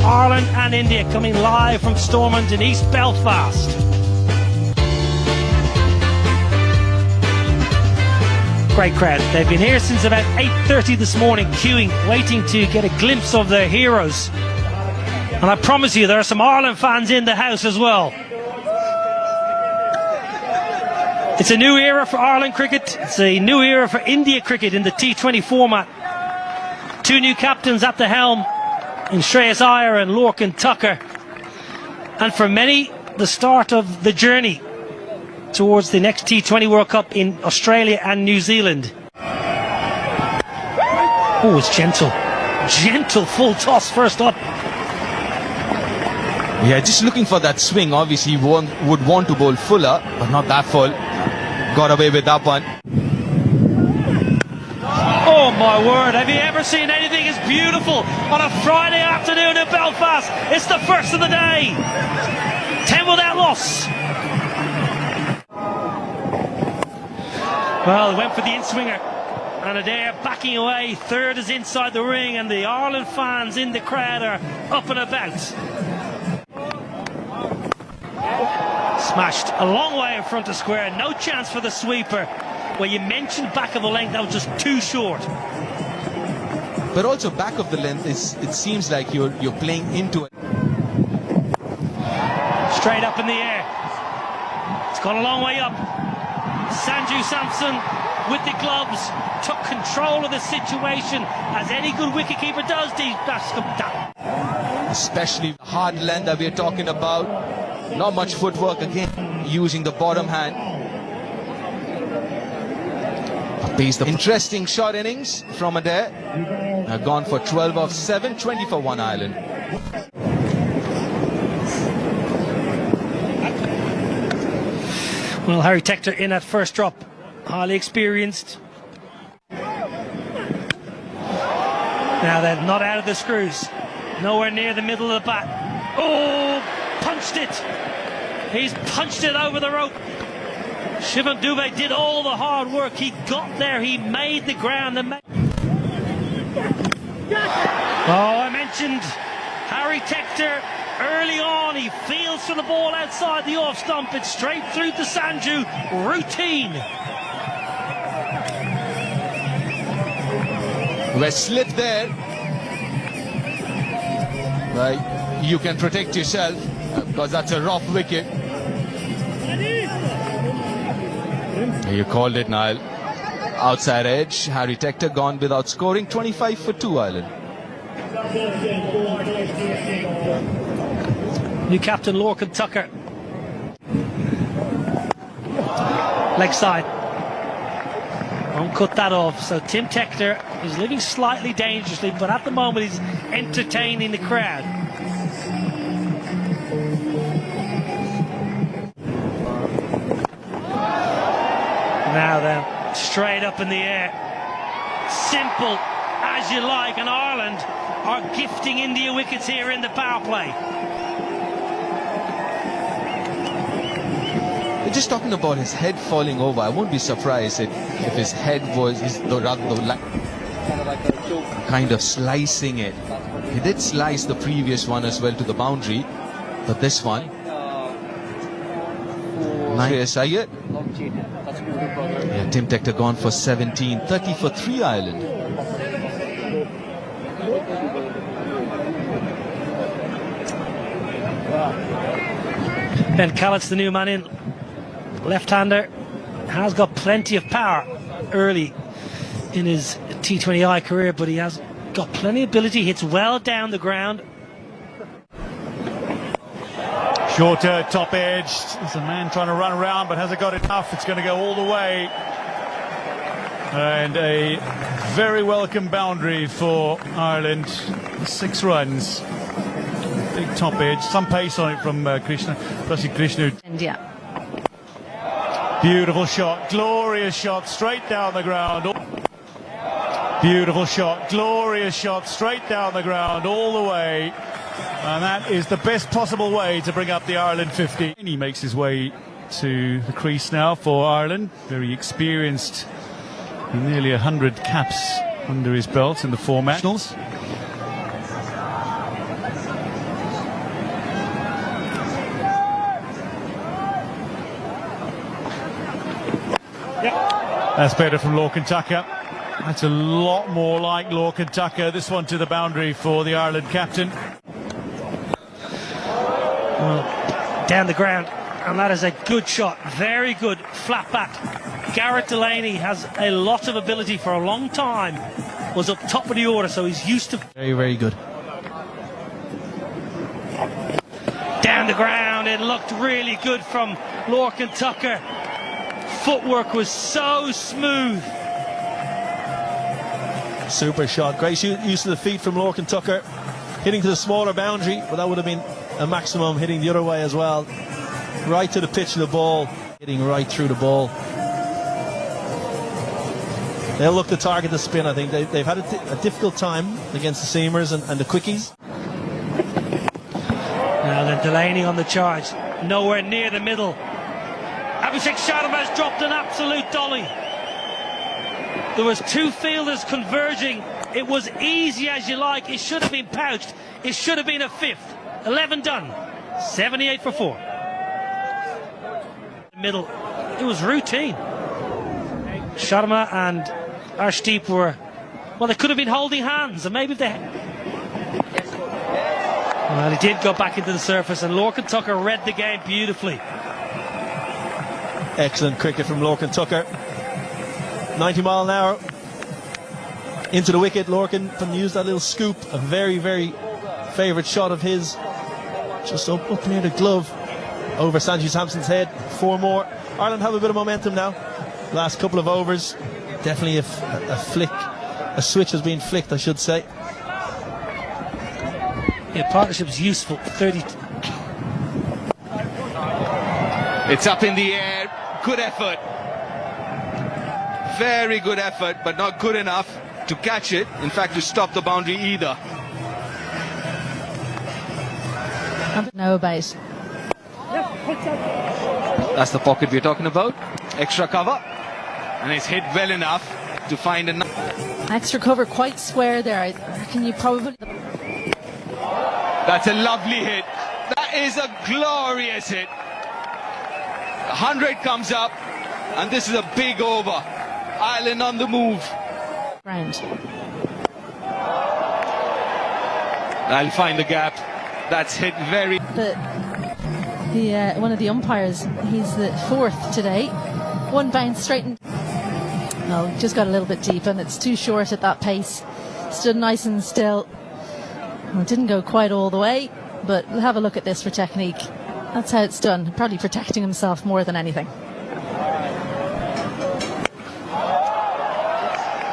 Ireland and India coming live from Stormont in East Belfast. Great crowd. They've been here since about 8:30 this morning, queuing, waiting to get a glimpse of their heroes. And I promise you, there are some Ireland fans in the house as well. It's a new era for Ireland cricket. It's a new era for India cricket in the T20 format. Two new captains at the helm in Shreyas Iyer and Lorcan Tucker. And for many, the start of the journey towards the next T20 World Cup in Australia and New Zealand. Oh, it's gentle. Gentle full toss first up. Yeah, just looking for that swing. Obviously, he would want to bowl fuller, but not that full. Got away with that one. Oh my word, have you ever seen anything as beautiful on a Friday afternoon in Belfast? It's the first of the day. 10 without loss. Well, they went for the in-swinger, and Adair backing away. Third is inside the ring, and the Ireland fans in the crowd are up and about. Smashed a long way in front of square. No chance for the sweeper. Well, you mentioned back of the length, that was just too short. But also back of the length, it seems like you're playing into it. Straight up in the air. It's gone a long way up. Sanju Samson with the gloves took control of the situation, as any good wicketkeeper does. Especially the hard length that we're talking about. Not much footwork again, using the bottom hand. Interesting short innings from Adair. Gone for 12 of 7, 20 for 1 Ireland. Well, Harry Tector in at first drop, highly experienced. Now they're not out of the screws, nowhere near the middle of the bat. Oh, punched it. He's punched it over the rope. Shivam Dubey did all the hard work. He got there, he made the ground. Oh, I mentioned Harry Tector early on. He feels for the ball outside the off stump. It's straight through to Sanju. Routine. We're slit there. Right, you can protect yourself because that's a rough wicket. You called it, Niall. Outside edge. Harry Tector gone without scoring. 25 for 2 Ireland. New captain Lorcan Tucker. Leg side. Won't cut that off. So Tim Tector is living slightly dangerously, but at the moment he's entertaining the crowd. Now then, straight up in the air. Simple as you like, and Ireland are gifting India wickets here in the power play. We're just talking about his head falling over. I won't be surprised if his head was kind of slicing it. He did slice the previous one as well to the boundary, but this one. Shreyas Iyer. Yeah, Tim Tector gone for 17, 30 for 3 Ireland. Ben Callett's the new man in. Left-hander, has got plenty of power early in his T20I career, but he has got plenty of ability, hits well down the ground. Shorter, top edge. There's a man trying to run around, but hasn't got enough. It's going to go all the way. And a very welcome boundary for Ireland. 6 runs. Big top edge. Some pace on it from Krishna. India. Beautiful shot. Glorious shot. Straight down the ground. Beautiful shot. Glorious shot. Straight down the ground. All the way. And that is the best possible way to bring up the Ireland 50. He makes his way to the crease now for Ireland. Very experienced. Nearly 100 caps under his belt in the 4 nationals. That's better from Lorcan Tucker. That's a lot more like Lorcan Tucker. This one to the boundary for the Ireland captain. Well, down the ground, and that is a good shot. Very good flat bat. Garrett Delaney has a lot of ability for a long time. Was up top of the order, so he's used to. Very, very good. Down the ground, it looked really good from Lorcan Tucker. Footwork was so smooth. Super shot. Great use of the feet from Lorcan Tucker. Hitting to the smaller boundary, but that would have been a maximum, hitting the other way as well. Right to the pitch of the ball. Hitting right through the ball. They'll look to target the spin, I think. They've had a difficult time against the seamers and the quickies. Now then, Delaney on the charge. Nowhere near the middle. Abhishek Sharma has dropped an absolute dolly. There was two fielders converging. It was easy as you like. It should have been pouched. It should have been a fifth. 11 done. 78 for 4. Middle. It was routine. Sharma and Arshdeep were, well, they could have been holding hands, and maybe if they. Well, he did go back into the surface, and Lorcan Tucker read the game beautifully. Excellent cricket from Lorcan Tucker. 90 mile an hour into the wicket. Lorcan can use that little scoop. A very, very favourite shot of his. Just up near the glove. Over Sanju Samson's head. 4 more. Ireland have a bit of momentum now. Last couple of overs. Definitely a flick. A switch has been flicked, I should say. Yeah, partnership's useful. 30. It's up in the air. Good effort. Very good effort, but not good enough to catch it. In fact, to stop the boundary either. Know about. That's the pocket we're talking about. Extra cover. And it's hit well enough to find an Extra cover quite square there. I reckon you probably. That's a lovely hit. That is a glorious hit. 100 comes up, and this is a big over. Ireland on the move. Ground. I'll find the gap. That's hit very. One of the umpires, he's the 4th today. One bounce straight in. No, just got a little bit deep, and it's too short at that pace. Stood nice and still. Well, it didn't go quite all the way, but we'll have a look at this for technique. That's how it's done. Probably protecting himself more than anything.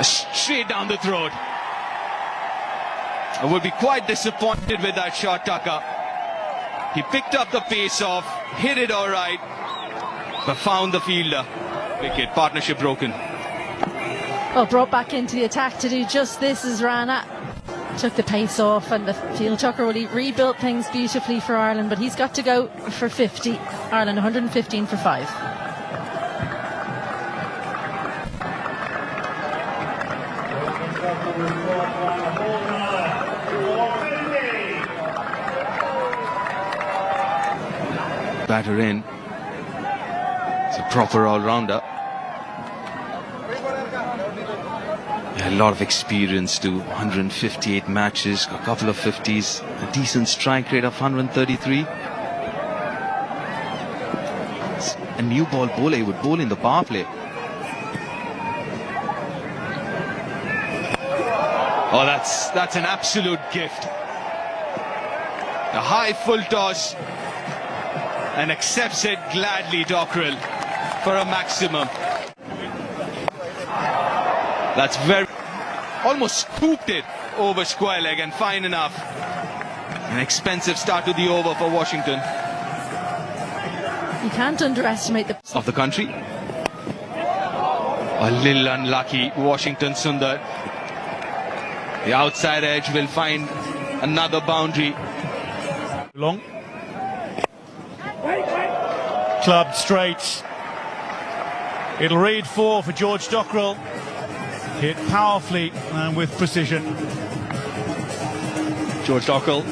Straight down the throat. I would be quite disappointed with that shot, Tucker. He picked up the pace off, hit it all right, but found the fielder. Wicket, partnership broken. Well, brought back into the attack to do just this as Rana took the pace off, and the field. Tucker really rebuilt things beautifully for Ireland, but he's got to go for 50. Ireland 115 for 5. Batter in. It's a proper all-rounder. A lot of experience too. 158 matches, a couple of 50s, a decent strike rate of 133. It's a new ball bowler. He would bowl in the power play. Oh, that's an absolute gift. A high full toss, and accepts it gladly, Dockrell, for a maximum. That's very, almost scooped it over square leg, and fine enough. An expensive start to the over for Washington. You can't underestimate the Of the country. A little unlucky, Washington Sundar. The outside edge will find another boundary. Long. Clubbed straight. It'll read 4 for George Dockrell. Hit powerfully and with precision. George Dockrell.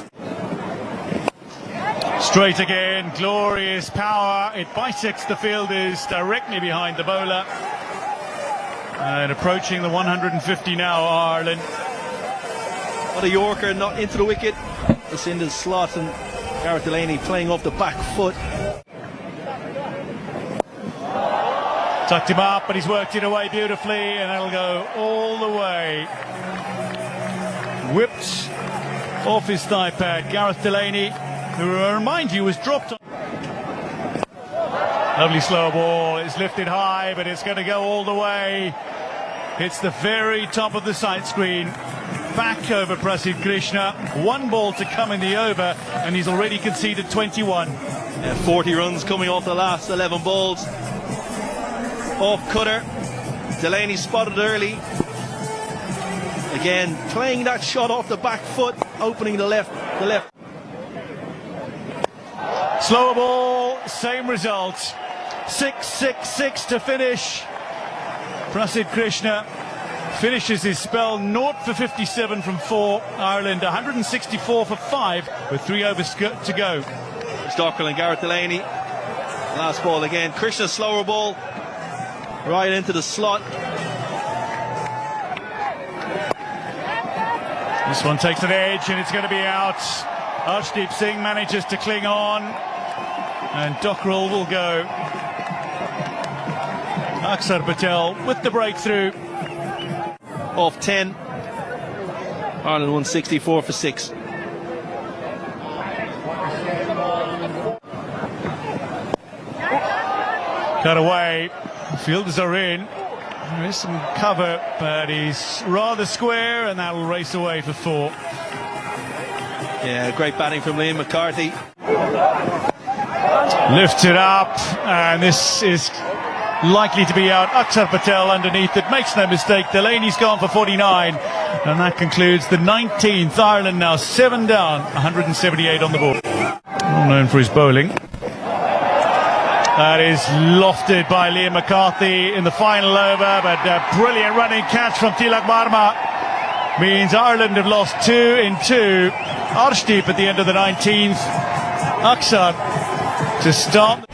Straight again, glorious power. It bisects the fielders directly behind the bowler. And approaching the 150 now, Ireland. What a Yorker, not into the wicket. It's in the slot, and Gareth Delaney playing off the back foot. Tucked him up, but he's worked it away beautifully, and that'll go all the way. Whipped off his thigh pad. Gareth Delaney, who I remind you was dropped. Lovely slow ball. It's lifted high, but it's going to go all the way. It's the very top of the sight screen. Back over Prasidh Krishna. One ball to come in the over, and he's already conceded 21. Yeah, 40 runs coming off the last 11 balls. Off cutter. Delaney spotted early. Again, playing that shot off the back foot, opening the left. Slower ball, same result. 6-6-6 to finish. Prasidh Krishna finishes his spell 0 for 57 from 4. Ireland 164 for 5 with 3 overs to go. Dockrell and Gareth Delaney. Last ball again. Krishna slower ball right into the slot. This one takes an edge and it's going to be out. Arshdeep Singh manages to cling on, and Dockrell will go. Akshar Patel with the breakthrough. Off 10. Ireland 164 for 6. Cut away. Fielders are in. There is some cover, but he's rather square, and that'll race away for 4. Yeah, great batting from Liam McCarthy. Lifted up, and this is likely to be out. Akshar Patel underneath it, makes no mistake. Delaney's gone for 49, and that concludes the 19th. Ireland now 7 down, 178 on the board. Well known for his bowling. That is lofted by Liam McCarthy in the final over, but a brilliant running catch from Tilak Varma means Ireland have lost 2 in 2. Arshdeep at the end of the 19th. Akshar to stop.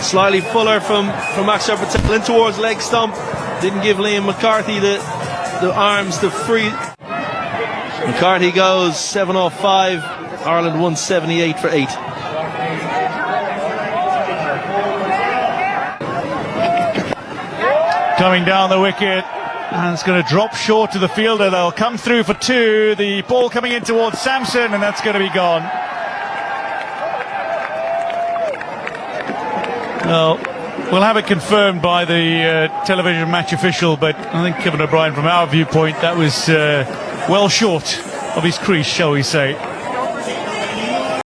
Slightly fuller from Akshar Patel in towards leg stump. Didn't give Liam McCarthy the arms to free. McCarthy goes 7 off 5. Ireland 178 for 8. Coming down the wicket, and it's going to drop short to the fielder. They'll come through for 2. The ball coming in towards Samson, and that's going to be gone. Well, we'll have it confirmed by the television match official, but I think Kevin O'Brien, from our viewpoint, that was well short of his crease, shall we say.